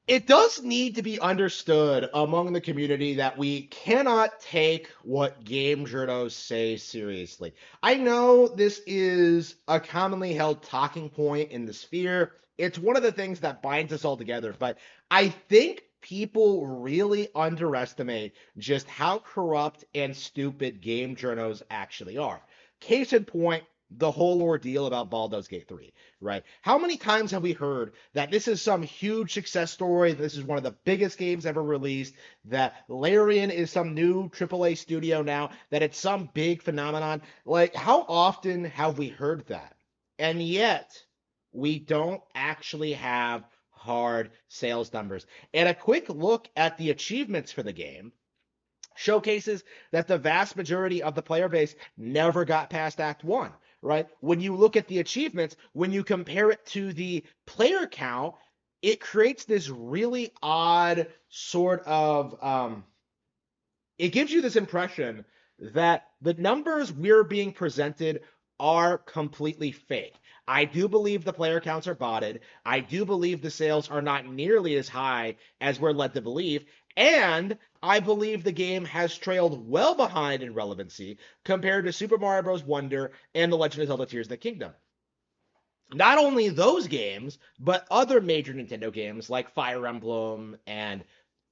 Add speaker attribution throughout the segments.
Speaker 1: It does need to be understood among the community that we cannot take what game journos say seriously. I know this is a commonly held talking point in the sphere. It's one of the things that binds us all together, but I think people really underestimate just how corrupt and stupid game journos actually are. Case in point, the whole ordeal about Baldur's Gate 3, right? How many times have we heard that this is some huge success story? This is one of the biggest games ever released. That Larian is some new AAA studio now. That it's some big phenomenon. Like, how often have we heard that? And yet, we don't actually have hard sales numbers. And a quick look at the achievements for the game showcases that the vast majority of the player base never got past Act 1, right? When you look at the achievements, when you compare it to the player count, it creates this really odd sort of it gives you this impression that the numbers we're being presented are completely fake. I do believe the player counts are botted. I do believe the sales are not nearly as high as we're led to believe. And I believe the game has trailed well behind in relevancy compared to Super Mario Bros. Wonder and The Legend of Zelda Tears of the Kingdom. Not only those games, but other major Nintendo games like Fire Emblem and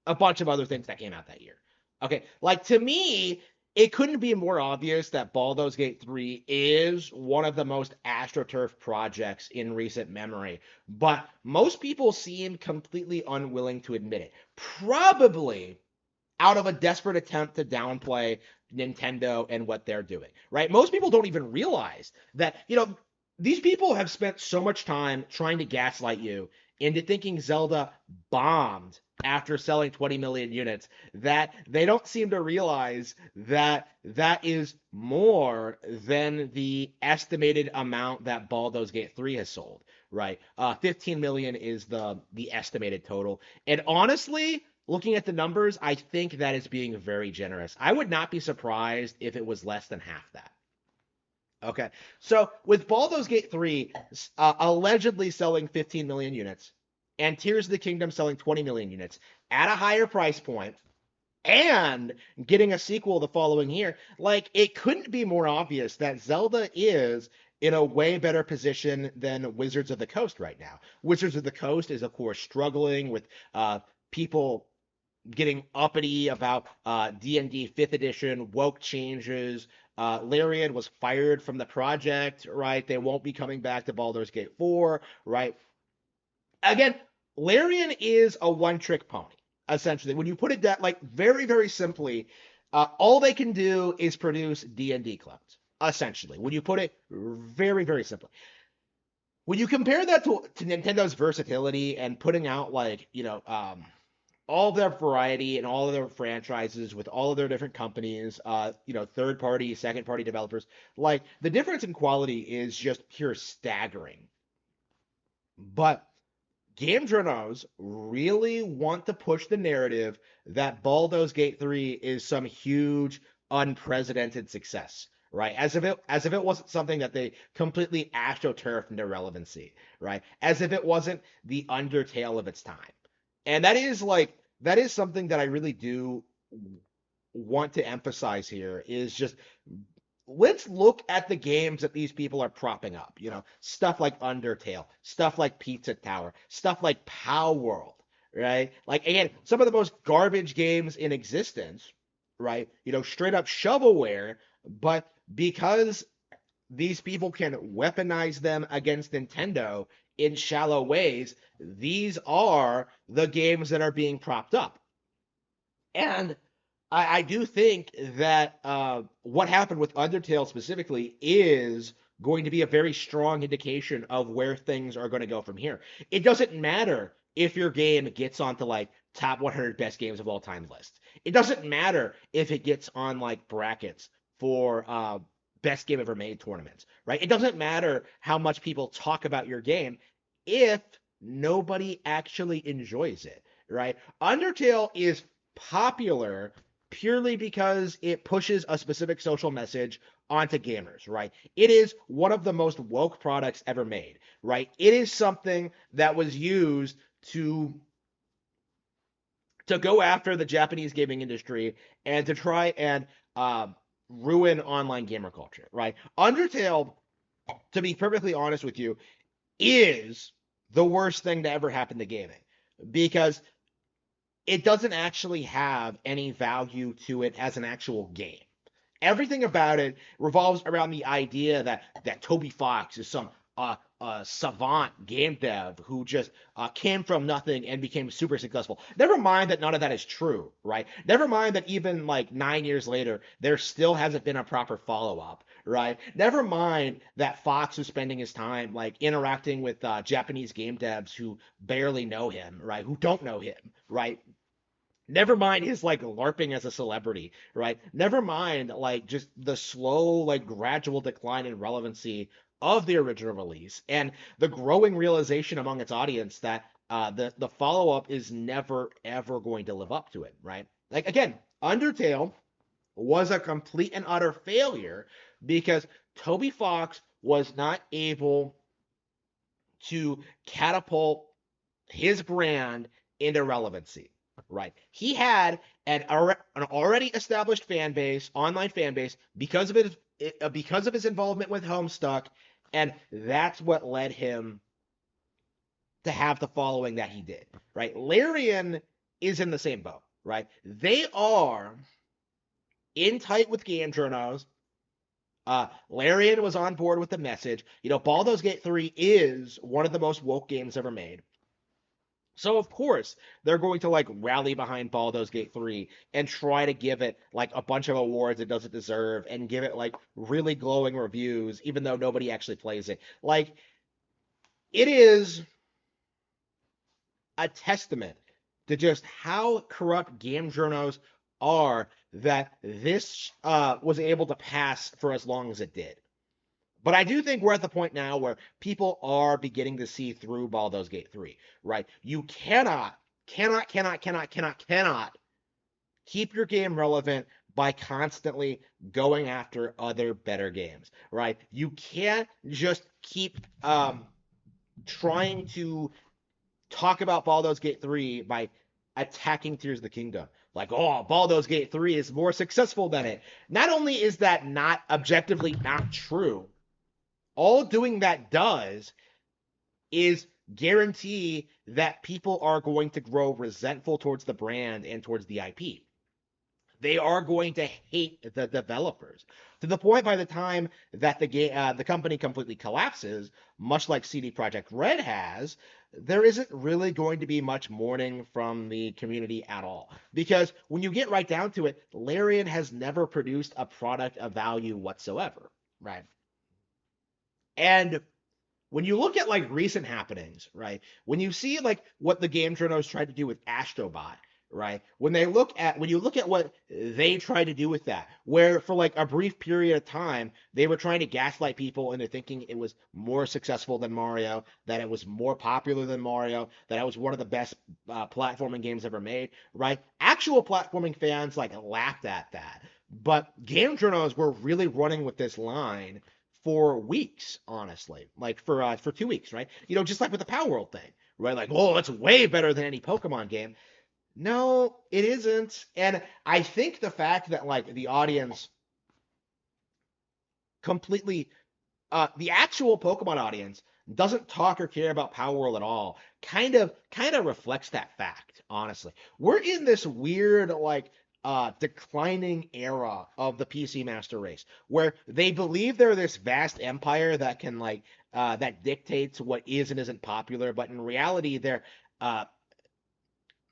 Speaker 1: a bunch of other things that came out that year. Okay, like to me, it couldn't be more obvious that Baldur's Gate 3 is one of the most AstroTurf projects in recent memory, but most people seem completely unwilling to admit it. Probably out of a desperate attempt to downplay Nintendo and what they're doing, right? Most people don't even realize that, these people have spent so much time trying to gaslight you into thinking Zelda bombed after selling 20 million units that they don't seem to realize that that is more than the estimated amount that Baldur's Gate 3 has sold, right? 15 million is the estimated total. And honestly, looking at the numbers, I think that is being very generous. I would not be surprised if it was less than half that. Okay. So with Baldur's Gate 3 allegedly selling 15 million units and Tears of the Kingdom selling 20 million units at a higher price point and getting a sequel the following year, like it couldn't be more obvious that Zelda is in a way better position than Wizards of the Coast right now. Wizards of the Coast is, of course, struggling with people getting uppity about D&D 5th edition, woke changes. Larian was fired from the project, right? They won't be coming back to Baldur's Gate 4, right? Again, Larian is a one-trick pony, essentially. When you put it that, like, very, very simply, all they can do is produce D&D clones, essentially. When you put it very, very simply. When you compare that to Nintendo's versatility and putting out, like, all their variety and all of their franchises with all of their different companies, third party, second party developers. Like the difference in quality is just pure staggering. But game journals really want to push the narrative that Baldur's Gate 3 is some huge, unprecedented success. Right, as if it wasn't something that they completely astroturfed into relevancy, right? As if it wasn't the Undertale of its time. And that is something that I really do want to emphasize here is just let's look at the games that these people are propping up. Stuff like Undertale, stuff like Pizza Tower, stuff like Pow World, right? Like again, some of the most garbage games in existence, right? Straight up shovelware, but because these people can weaponize them against Nintendo in shallow ways, these are the games that are being propped up. And I do think that what happened with Undertale specifically is going to be a very strong indication of where things are going to go from here. It doesn't matter if your game gets onto like top 100 best games of all time list. It doesn't matter if it gets on like brackets for best game ever made tournaments, right? It doesn't matter how much people talk about your game if nobody actually enjoys it, right? Undertale is popular purely because it pushes a specific social message onto gamers, right? It is one of the most woke products ever made, right? It is something that was used to to go after the Japanese gaming industry and to try and um, ruin online gamer culture, right? Undertale, to be perfectly honest with you, is the worst thing to ever happen to gaming because it doesn't actually have any value to it as an actual game. Everything about it revolves around the idea that Toby Fox is some savant game dev who just came from nothing and became super successful. Never mind that none of that is true, right? Never mind that even like 9 years later, there still hasn't been a proper follow up, right? Never mind that Fox was spending his time like interacting with Japanese game devs who barely know him, right? Who don't know him, right? Never mind his like LARPing as a celebrity, right? Never mind like just the slow, like gradual decline in relevancy of the original release and the growing realization among its audience that the follow up is never ever going to live up to it, right? Like again, Undertale was a complete and utter failure because Toby Fox was not able to catapult his brand into relevancy, right? He had an already established fan base, online fan base, because of his involvement with Homestuck, and that's what led him to have the following that he did, right? Larian is in the same boat, right? They are in tight with game journos. Larian was on board with the message. You know, Baldur's Gate 3 is one of the most woke games ever made. So of course they're going to like rally behind Baldur's Gate 3 and try to give it like a bunch of awards it doesn't deserve and give it like really glowing reviews even though nobody actually plays it. Like it is a testament to just how corrupt game journos are that this was able to pass for as long as it did. But I do think we're at the point now where people are beginning to see through Baldur's Gate 3, right? You cannot keep your game relevant by constantly going after other better games, right? You can't just keep trying to talk about Baldur's Gate 3 by attacking Tears of the Kingdom. Like, oh, Baldur's Gate 3 is more successful than it. Not only is that not objectively not true, all doing that does is guarantee that people are going to grow resentful towards the brand and towards the IP. They are going to hate the developers to the point by the time that the company completely collapses, much like CD Projekt Red has. There isn't really going to be much mourning from the community at all because when you get right down to it, Larian has never produced a product of value whatsoever, right? And when you look at like recent happenings, right? When you see like what the game journals tried to do with Astrobot, right? When you look at what they tried to do with that, where for like a brief period of time they were trying to gaslight people into thinking it was more successful than Mario, that it was more popular than Mario, that it was one of the best platforming games ever made, right? Actual platforming fans like laughed at that, but game journals were really running with this line for weeks, honestly. Like for 2 weeks, right? You know, just like with the Power World thing, right? Like, oh, it's way better than any Pokemon game. No, it isn't. And I think the fact that like the audience completely the actual Pokemon audience doesn't talk or care about Power World at all kind of reflects that fact, honestly. We're in this weird like declining era of the PC Master Race where they believe they're this vast empire that can like that dictates what is and isn't popular, but in reality uh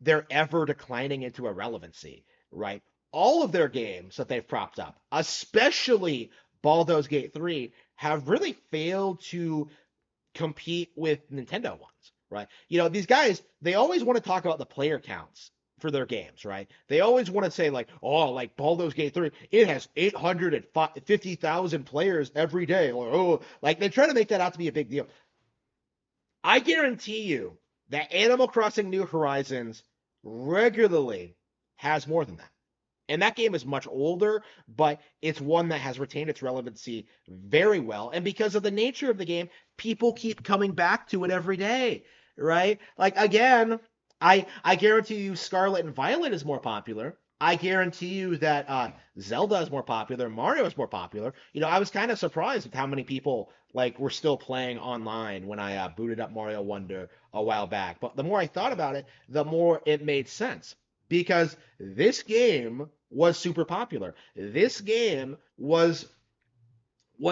Speaker 1: they're ever declining into irrelevancy, right? All of their games that they've propped up, especially Baldur's Gate 3, have really failed to compete with Nintendo ones, right? You know, these guys, they always want to talk about the player counts for their games, right? They always want to say like, oh, like Baldur's Gate 3, it has 850,000 players every day. Or, oh, like they try to make that out to be a big deal. I guarantee you that Animal Crossing New Horizons regularly has more than that. And that game is much older, but it's one that has retained its relevancy very well. And because of the nature of the game, people keep coming back to it every day, right? Like again, I guarantee you Scarlet and Violet is more popular. I guarantee you that Zelda is more popular, Mario is more popular. I was kind of surprised at how many people like were still playing online when I booted up Mario Wonder a while back. But the more I thought about it, the more it made sense because this game was super popular. This game was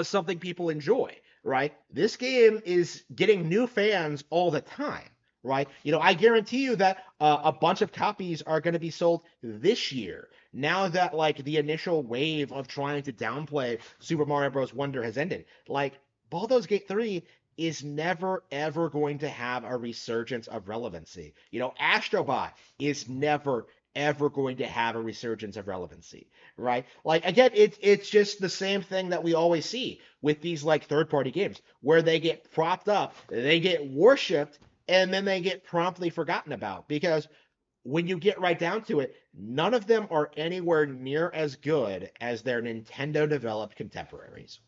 Speaker 1: something people enjoy, right? This game is getting new fans all the time, right? I guarantee you that a bunch of copies are going to be sold this year. Now that like the initial wave of trying to downplay Super Mario Bros. Wonder has ended, like Baldur's Gate 3 is never ever going to have a resurgence of relevancy. Astrobot is never ever going to have a resurgence of relevancy, right? Like again, it's just the same thing that we always see with these like third party games where they get propped up, they get worshipped, and then they get promptly forgotten about because when you get right down to it, none of them are anywhere near as good as their Nintendo developed contemporaries.